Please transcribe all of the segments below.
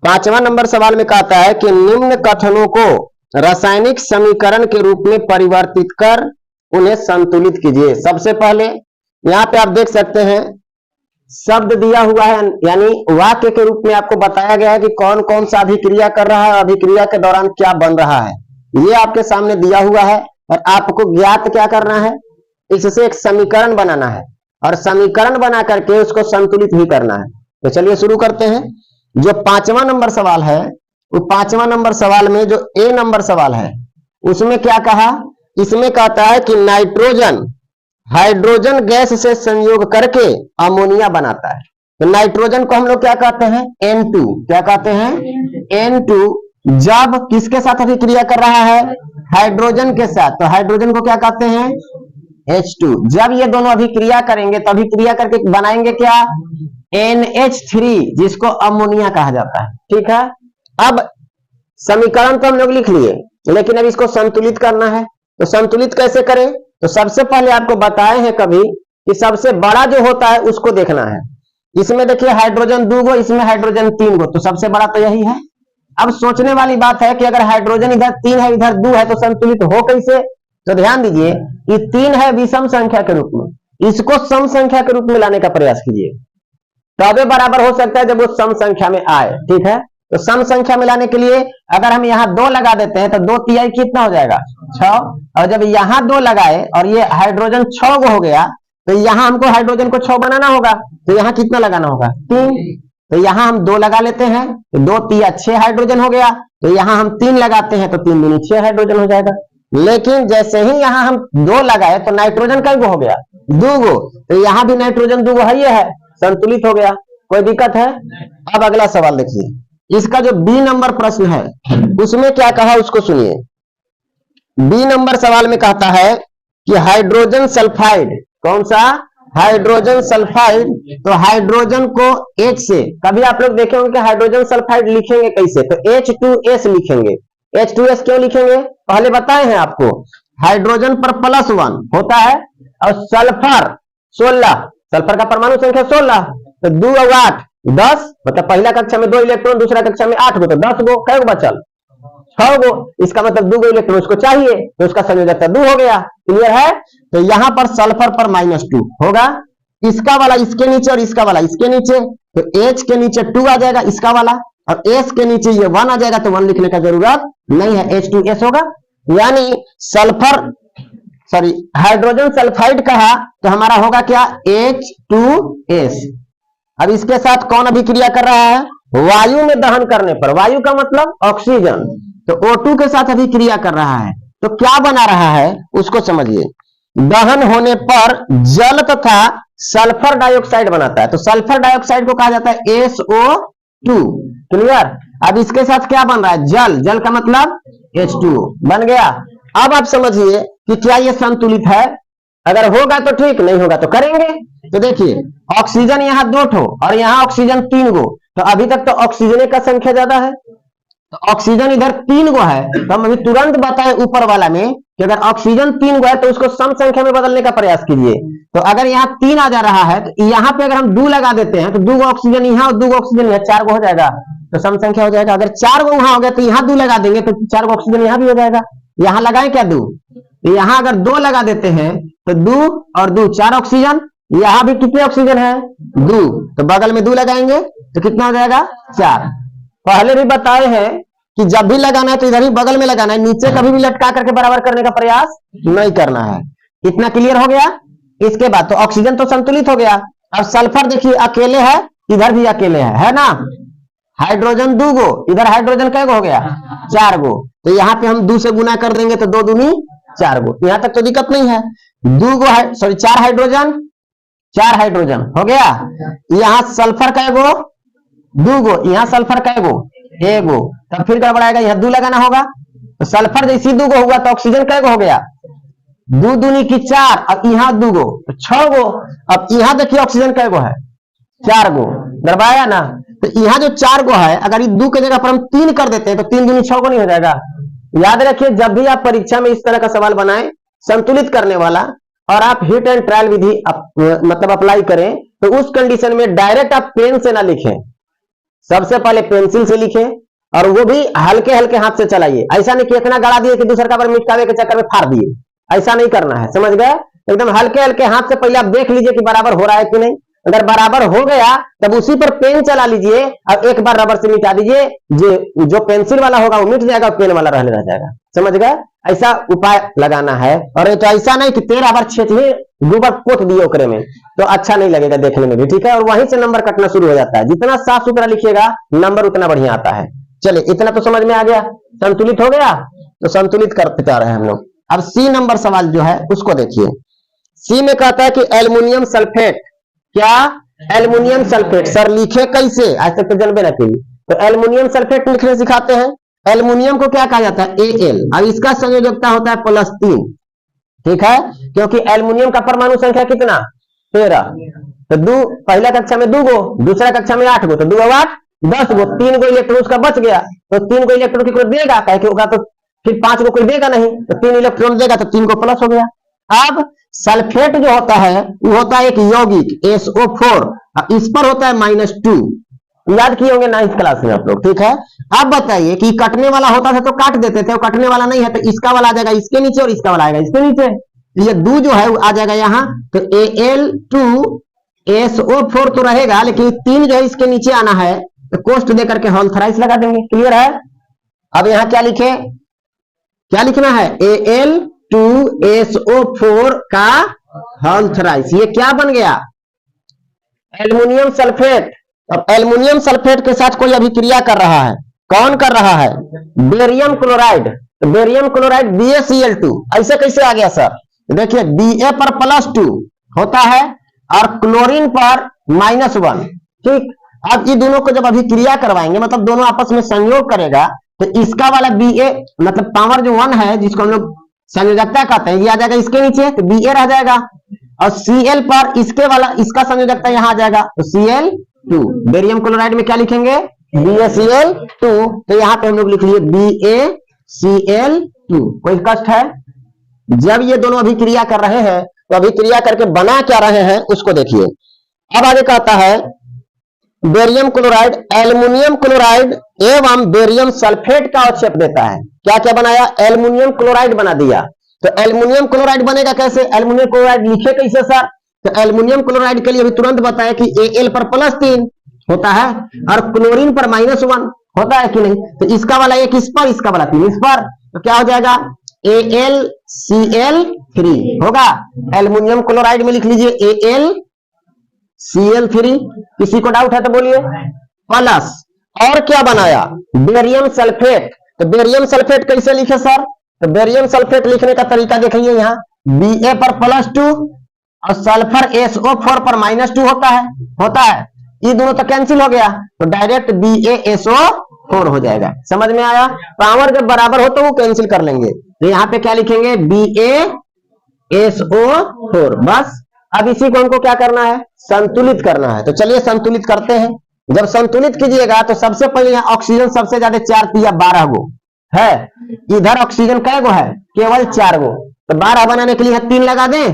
5वां नंबर सवाल में कहता है कि निम्न कथनों को रासायनिक समीकरण के रूप में परिवर्तित कर उन्हें संतुलित कीजिए। सबसे पहले यहाँ पे आप देख सकते हैं शब्द दिया हुआ है, यानी वाक्य के रूप में आपको बताया गया है कि कौन कौन सा अभिक्रिया कर रहा है, अभिक्रिया के दौरान क्या बन रहा है, ये आपके सामने दिया हुआ है और आपको ज्ञात क्या करना है, इससे एक समीकरण बनाना है और समीकरण बना करके उसको संतुलित भी करना है। तो चलिए शुरू करते हैं। जो 5वां नंबर सवाल है, वो 5वां नंबर सवाल में जो ए नंबर सवाल है उसमें क्या कहा, इसमें कहता है कि नाइट्रोजन हाइड्रोजन गैस से संयोग करके अमोनिया बनाता है। तो नाइट्रोजन को हम लोग क्या कहते हैं, N2। क्या कहते हैं, N2। जब किसके साथ अभिक्रिया कर रहा है, हाइड्रोजन के साथ, तो हाइड्रोजन को क्या कहते हैं, H2। जब ये दोनों अभिक्रिया करेंगे तो अभिक्रिया करके बनाएंगे क्या, NH3, जिसको अमोनिया कहा जाता है। ठीक है, अब समीकरण तो हम लोग लिख लिए, लेकिन अब इसको संतुलित करना है। तो संतुलित कैसे करें, तो सबसे पहले आपको बताए हैं कभी कि सबसे बड़ा जो होता है उसको देखना है। इसमें देखिए हाइड्रोजन 2 गो, इसमें हाइड्रोजन 3 गो, तो सबसे बड़ा तो यही है। अब सोचने वाली बात है कि अगर हाइड्रोजन इधर 3 है इधर 2 है तो संतुलित हो कैसे। तो ध्यान दीजिए कि 3 है विषम संख्या के रूप में, इसको सम संख्या के रूप में लाने का प्रयास कीजिए, तबे बराबर हो सकता है जब वो सम संख्या में आए। ठीक है, तो सम संख्या में लाने के लिए अगर हम यहाँ 2 लगा देते हैं तो 2 तिहाई कितना हो जाएगा, 6। और जब यहाँ 2 लगाए और ये हाइड्रोजन 6 गो हो गया, तो यहाँ हमको हाइड्रोजन को 6 बनाना होगा, तो यहाँ कितना लगाना होगा, 3। तो यहाँ हम 2 लगा लेते हैं तो 2 तिया 6 हाइड्रोजन हो गया। तो यहाँ हम 3 लगाते हैं तो 3 दूनी 6 हाइड्रोजन हो जाएगा। लेकिन जैसे ही यहाँ हम 2 लगाए तो नाइट्रोजन कई गो हो गया, 2 गो, तो यहाँ भी नाइट्रोजन 2 गो है, संतुलित हो गया। कोई दिक्कत है। अब अगला सवाल देखिए, इसका जो बी नंबर प्रश्न है उसमें क्या कहा उसको सुनिए। बी नंबर सवाल में कहता है कि हाइड्रोजन सल्फाइड, कौन सा, हाइड्रोजन सल्फाइड। तो हाइड्रोजन को H से, कभी आप लोग देखे होंगे हाइड्रोजन सल्फाइड लिखेंगे कैसे, तो H2S लिखेंगे। H2S क्यों लिखेंगे, पहले बताए हैं आपको, हाइड्रोजन पर +1 होता है और सल्फर 16, सल्फर का परमाणु संख्या 16, तो 2 और 8 10, मतलब पहला कक्षा में 2 इलेक्ट्रॉन, दूसरा कक्षा में 8 गो, तो 10 गो, कै गो बचल, 6 गो। इसका मतलब 2 गो इलेक्ट्रॉन उसको चाहिए, तो उसका संयोजकता 2 हो गया। क्लियर है। तो यहां पर सल्फर पर -2 होगा, इसका वाला इसके नीचे और इसका वाला इसके नीचे, तो H के नीचे 2 आ जाएगा इसका वाला, और S के नीचे ये 1 आ जाएगा, तो 1 लिखने का जरूरत नहीं है, H2S होगा। यानी सल्फर हाइड्रोजन सल्फाइड कहा तो हमारा होगा क्या, H2S। अब इसके साथ कौन अभिक्रिया कर रहा है, वायु में दहन करने पर, वायु का मतलब ऑक्सीजन, तो O2 के साथ अभिक्रिया कर रहा है। तो क्या बना रहा है उसको समझिए, दहन होने पर जल तथा सल्फर डाइऑक्साइड बनाता है। तो सल्फर डाइऑक्साइड को कहा जाता है SO2। क्लियर। अब इसके साथ क्या बन रहा है, जल, जल का मतलब H2O बन गया। अब आप समझिए कि क्या ये संतुलित है, अगर होगा तो ठीक, नहीं होगा तो करेंगे। तो देखिए ऑक्सीजन यहाँ 2 ठो और यहाँ ऑक्सीजन 3 गो, तो अभी तक तो ऑक्सीजन का संख्या ज्यादा है, तो ऑक्सीजन इधर 3 गो है, तो हम अभी तुरंत बताए ऊपर वाला में कि अगर ऑक्सीजन 3 गो है तो उसको सम संख्या में बदलने का प्रयास कीजिए। तो अगर यहाँ 3 आ जा रहा है तो यहाँ पे अगर हम 2 लगा देते हैं तो 2 गो ऑक्सीजन यहाँ और 2 गो ऑक्सीजन यहाँ, 4 गो हो जाएगा, तो सम संख्या हो जाएगा। अगर 4 गो वहां हो गया तो यहाँ 2 लगा देंगे तो 4 गो ऑक्सीजन यहाँ भी हो जाएगा। यहाँ लगाए क्या 2, तो यहाँ अगर 2 लगा देते हैं तो 2 और 2 4 ऑक्सीजन, यहाँ भी कितने ऑक्सीजन है 2, तो बगल में 2 लगाएंगे तो कितना हो जाएगा 4। पहले भी बताए हैं कि जब भी लगाना है तो इधर ही बगल में लगाना है, नीचे कभी भी लटका करके बराबर करने का प्रयास नहीं करना है। इतना क्लियर हो गया। इसके बाद तो ऑक्सीजन तो संतुलित हो गया। अब सल्फर देखिए अकेले है, इधर भी अकेले है ना, हाइड्रोजन 2 गो, इधर हाइड्रोजन कै गो हो गया 4 गो, तो यहाँ पे हम 2 से गुना कर देंगे तो 2 दूनी 4 गो, यहाँ तक तो दिक्कत नहीं है। 2 गो 4 हाइड्रोजन हो गया। यहाँ सल्फर कै गो 2 गो, यहाँ सल्फर कै गो 1 गो, तब फिर गड़बड़ाएगा, यहाँ 2 लगाना होगा, तो सल्फर जैसी 2 गो हुआ तो ऑक्सीजन कै गो हो गया 2 दूनी की 4, अब यहाँ 2 गो तो 6 गो। अब यहाँ देखिए ऑक्सीजन कै गो है 4 गो, गड़बड़ाया ना, तो यहाँ जो 4 गो है अगर ये 2 की जगह पर हम 3 कर देते हैं तो 3 दूनी 6 गो नहीं हो जाएगा। याद रखिए जब भी आप परीक्षा में इस तरह का सवाल बनाएं संतुलित करने वाला, और आप हिट एंड ट्रायल विधि मतलब अप्लाई करें, तो उस कंडीशन में डायरेक्ट आप पेन से ना लिखें, सबसे पहले पेंसिल से लिखे और वो भी हल्के हल्के हाथ से चलाइए। ऐसा नहीं कि इतना गड़ा दिए कि दूसरे का पर मिटकावे के चक्कर में फाड़ दिए, ऐसा नहीं करना है, समझ गए। एकदम हल्के हल्के हाथ से पहले आप देख लीजिए कि बराबर हो रहा है कि नहीं। अगर बराबर हो गया तब उसी पर पेन चला लीजिए और एक बार रबर से मिटा दीजिए, जो पेंसिल वाला होगा वो मिट जाएगा, पेन वाला रह जाएगा, समझ गए। ऐसा उपाय लगाना है। और तो ऐसा नहीं कि 13 बार छेचिए, गोबर पोत दिए ओकरे में, तो अच्छा नहीं लगेगा देखने में भी, ठीक है। और वहीं से नंबर कटना शुरू हो जाता है। जितना साफ सुथरा लिखिएगा नंबर उतना बढ़िया आता है। चलिए इतना तो समझ में आ गया, संतुलित हो गया। तो संतुलित करते जा रहे हैं हम लोग। अब सी नंबर सवाल जो है उसको देखिए। सी में कहता है कि एल्युमिनियम सल्फेट, क्या एल्युमिनियम सल्फेट, सर लिखे कैसे, आज तक तो जानबे ना करिए। तो एल्युमिनियम सल्फेट लिखने सिखाते हैं। एल्युमिनियम को क्या कहा जाता है, Al। अब इसका संयोजकता होता है +3, ठीक है, क्योंकि एल्युमिनियम का परमाणु संख्या कितना, 13। तो पहला कक्षा में 2 गो, दूसरा कक्षा में 8 गो, तो 2 और 8 10 गो, 3 गो इलेक्ट्रॉन उसका बच गया। तो 3 गो इलेक्ट्रॉन किसको देगा, कहे कि होगा तो फिर 5 गो कोई देगा नहीं, तो 3 इलेक्ट्रॉन देगा तो 3 को प्लस हो गया। अब सल्फेट जो होता है वो होता है एक यौगिक SO4, इस पर होता है -2, याद किए होंगे 9th क्लास में आप लोग, ठीक है। अब बताइए कि कटने वाला होता था तो काट देते थे, कटने वाला नहीं है तो इसका वाला आ जाएगा इसके नीचे और इसका वाला आएगा इसके नीचे। ये 2 जो है वो आ जाएगा यहाँ, तो Al2SO4 तो रहेगा, लेकिन 3 जो है इसके नीचे आना है, तो कोष्ट देकर के होल थराइस लगा देंगे। क्लियर है। अब यहाँ क्या लिखे, क्या लिखना है, Al2SO4 का होल थराइस, ये क्या बन गया, एल्युमिनियम सल्फेट। अब एल्युमिनियम सल्फेट के साथ कोई अभिक्रिया कर रहा है, कौन कर रहा है, बेरियम क्लोराइड। तो बेरियम क्लोराइड BaCl2, ऐसे कैसे आ गया सर, देखिए Ba पर +2 होता है और क्लोरीन पर -1, ठीक। अब ये दोनों को जब अभिक्रिया करवाएंगे, मतलब दोनों आपस में संयोग करेगा, तो इसका वाला Ba मतलब पावर जो 1 है, जिसको हम लोग संयोजकता कहते हैं, ये आ जाएगा इसके नीचे, तो Ba रह जाएगा। और Cl पर इसके वाला, इसका संयोजकता यहाँ आ जाएगा, तो Cl2। बेरियम क्लोराइड में क्या लिखेंगे, BaCl2, तो यहाँ पे हम लोग लिख लिए BaCl2। कोई कष्ट है, जब ये दोनों अभिक्रिया कर रहे हैं तो अभिक्रिया करके बना क्या रहे हैं उसको देखिए। अब आगे कहता है बेरियम क्लोराइड एल्युमिनियम क्लोराइड एवं बेरियम सल्फेट का अवक्षेप देता है। क्या क्या बनाया, एल्युमिनियम क्लोराइड बना दिया। तो एल्युमिनियम क्लोराइड बनेगा कैसे, एल्युमिनियम क्लोराइड लिखे कैसे सर, तो एल्युमिनियम क्लोराइड के लिए अभी तुरंत बताया कि Al पर +3 होता है और क्लोरीन पर -1 होता है कि नहीं। तो इसका वाला एक इस पर, इसका वाला 3 इस पर, तो क्या हो जाएगा, AlCl3 होगा। एल्युमिनियम क्लोराइड में लिख लीजिए AlCl3। किसी को डाउट है तो बोलिए। प्लस और क्या बनाया, बेरियम सल्फेट। तो बेरियम सल्फेट कैसे लिखे सर, तो बेरियम सल्फेट लिखने का तरीका देखिए, यहाँ Ba पर +2 और सल्फर SO4 पर -2 होता है। ये दोनों तो कैंसिल हो गया, तो डायरेक्ट BaSO4 हो जाएगा। समझ में आया, पावर जब बराबर हो तो वो कैंसिल कर लेंगे। तो यहाँ पे क्या लिखेंगे, BaSO4 बस। अब इसी को हमको क्या करना है, संतुलित करना है। तो चलिए संतुलित करते हैं। जब संतुलित कीजिएगा तो सबसे पहले यहाँ ऑक्सीजन सबसे ज्यादा 4 3 12 गो है, इधर ऑक्सीजन कै गो है, केवल 4 गो। तो 12 बनाने के लिए 3 लगा दें,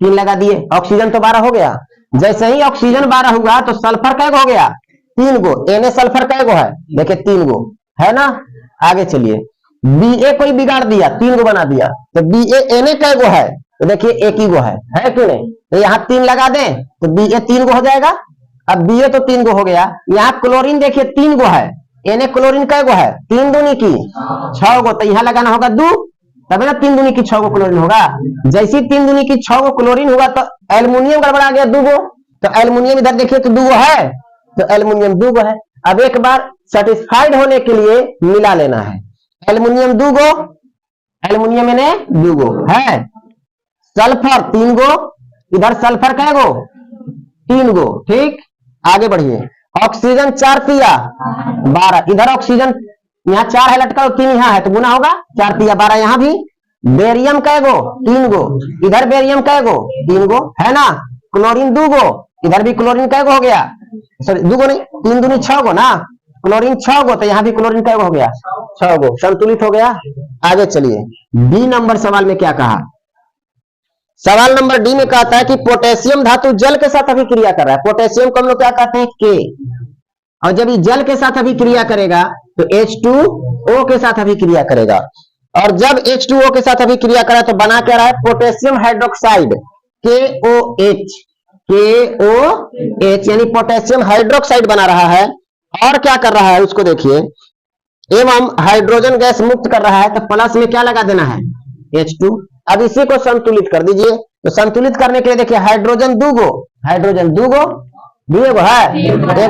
3 लगा दिए, ऑक्सीजन तो 12 हो गया। जैसे ही ऑक्सीजन 12 हुआ तो सल्फर कै गो हो गया, 3 गो। Na सल्फर कै गो है, देखिए 3 गो है ना। आगे चलिए, Ba कोई बिगाड़ दिया, 3 गो बना दिया, तो BaNa कै गो है, तो देखिए 1 ही गो है कि नहीं। तो यहाँ 3 लगा दें तो Ba 3 गो हो जाएगा। अब Ba तो 3 गो हो गया। यहाँ क्लोरीन देखिए 3 गो है, Na क्लोरीन कै गो है, 3 दूनी की 6 गो, तो यहाँ लगाना होगा 2, तब ना 3 दूनी की 6 गो क्लोरीन होगा। जैसे 3 दूनी की 6 गो क्लोरीन होगा तो एल्युमिनियम गड़बड़ा गया 2 गो, तो एल्युमिनियम इधर देखिए तो 2 गो है, तो एल्युमिनियम 2 गो है। अब एक बार सेटिस्फाइड होने के लिए मिला लेना है, एल्युमिनियम 2 गो, एल्युमिनियम Na 2 गो है, सल्फर 3 गो, इधर सल्फर कै गो 3 गो, ठीक। आगे बढ़िए, ऑक्सीजन 4 3 12, इधर ऑक्सीजन यहाँ 4 है लटका, 3 यहाँ है, तो गुना होगा 4 3 12 यहाँ भी। बेरियम कै गो 3 गो, इधर बेरियम कै गो 3 गो है ना। क्लोरीन 2 गो, इधर भी क्लोरीन कै गो हो गया, सॉरी 2 गो नहीं, 3 दूनी 6 गो ना, क्लोरीन 6 गो, तो यहाँ भी क्लोरीन कै गो हो गया 6 गो, संतुलित हो गया। आगे चलिए, बी नंबर सवाल में क्या कहा, सवाल नंबर डी में कहता है कि पोटेशियम धातु जल के साथ अभिक्रिया कर रहा है। पोटेशियम को हम लोग क्या कहते हैं, के। और जब ये जल के साथ अभिक्रिया करेगा तो H2O के साथ अभिक्रिया करेगा, और जब H2O के साथ अभिक्रिया करा तो बना क्या रहा है, पोटेशियम हाइड्रोक्साइड KOH, यानी पोटेशियम हाइड्रोक्साइड बना रहा है। और क्या कर रहा है उसको देखिए, एवं हाइड्रोजन गैस मुक्त कर रहा है, तो प्लस में क्या लगा देना है, H2। अब इसी को संतुलित कर दीजिए, तो संतुलित करने के लिए देखिए हाइड्रोजन दो गो है, एगो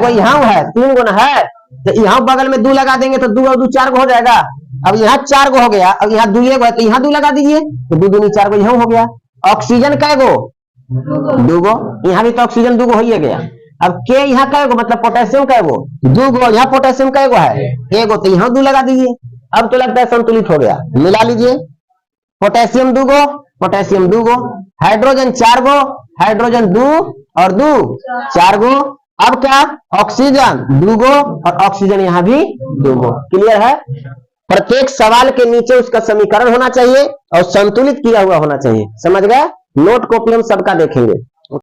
यहाँ है, 3 गो ना है, तो यहाँ बगल में 2 लगा देंगे तो 2 और 2 4 गो हो जाएगा। अब यहाँ 4 गो हो गया, अब यहाँ 2 है तो यहाँ 2 लगा दीजिए, तो 2 दूनी 4 गो यहाँ हो गया। ऑक्सीजन कै गो, 2 गो, यहाँ भी तो ऑक्सीजन 2 गो हो ही गया। अब के यहाँ कै गो, मतलब पोटेशियम कै गो, 2 गो, यहाँ पोटेशियम कै गो है, 1 गो, तो यहाँ 2 लगा दीजिए। अब तो लगता है संतुलित हो गया, मिला लीजिए, पोटेशियम 2 गो, पोटेशियम 2 गो, हाइड्रोजन 4 गो, हाइड्रोजन 2 और 2 4 गो। अब क्या, ऑक्सीजन 2 गो और ऑक्सीजन यहाँ भी 2 गो। क्लियर है? प्रत्येक सवाल के नीचे उसका समीकरण होना चाहिए और संतुलित किया हुआ होना चाहिए। समझ गए? नोट कॉपी हम सबका देखेंगे।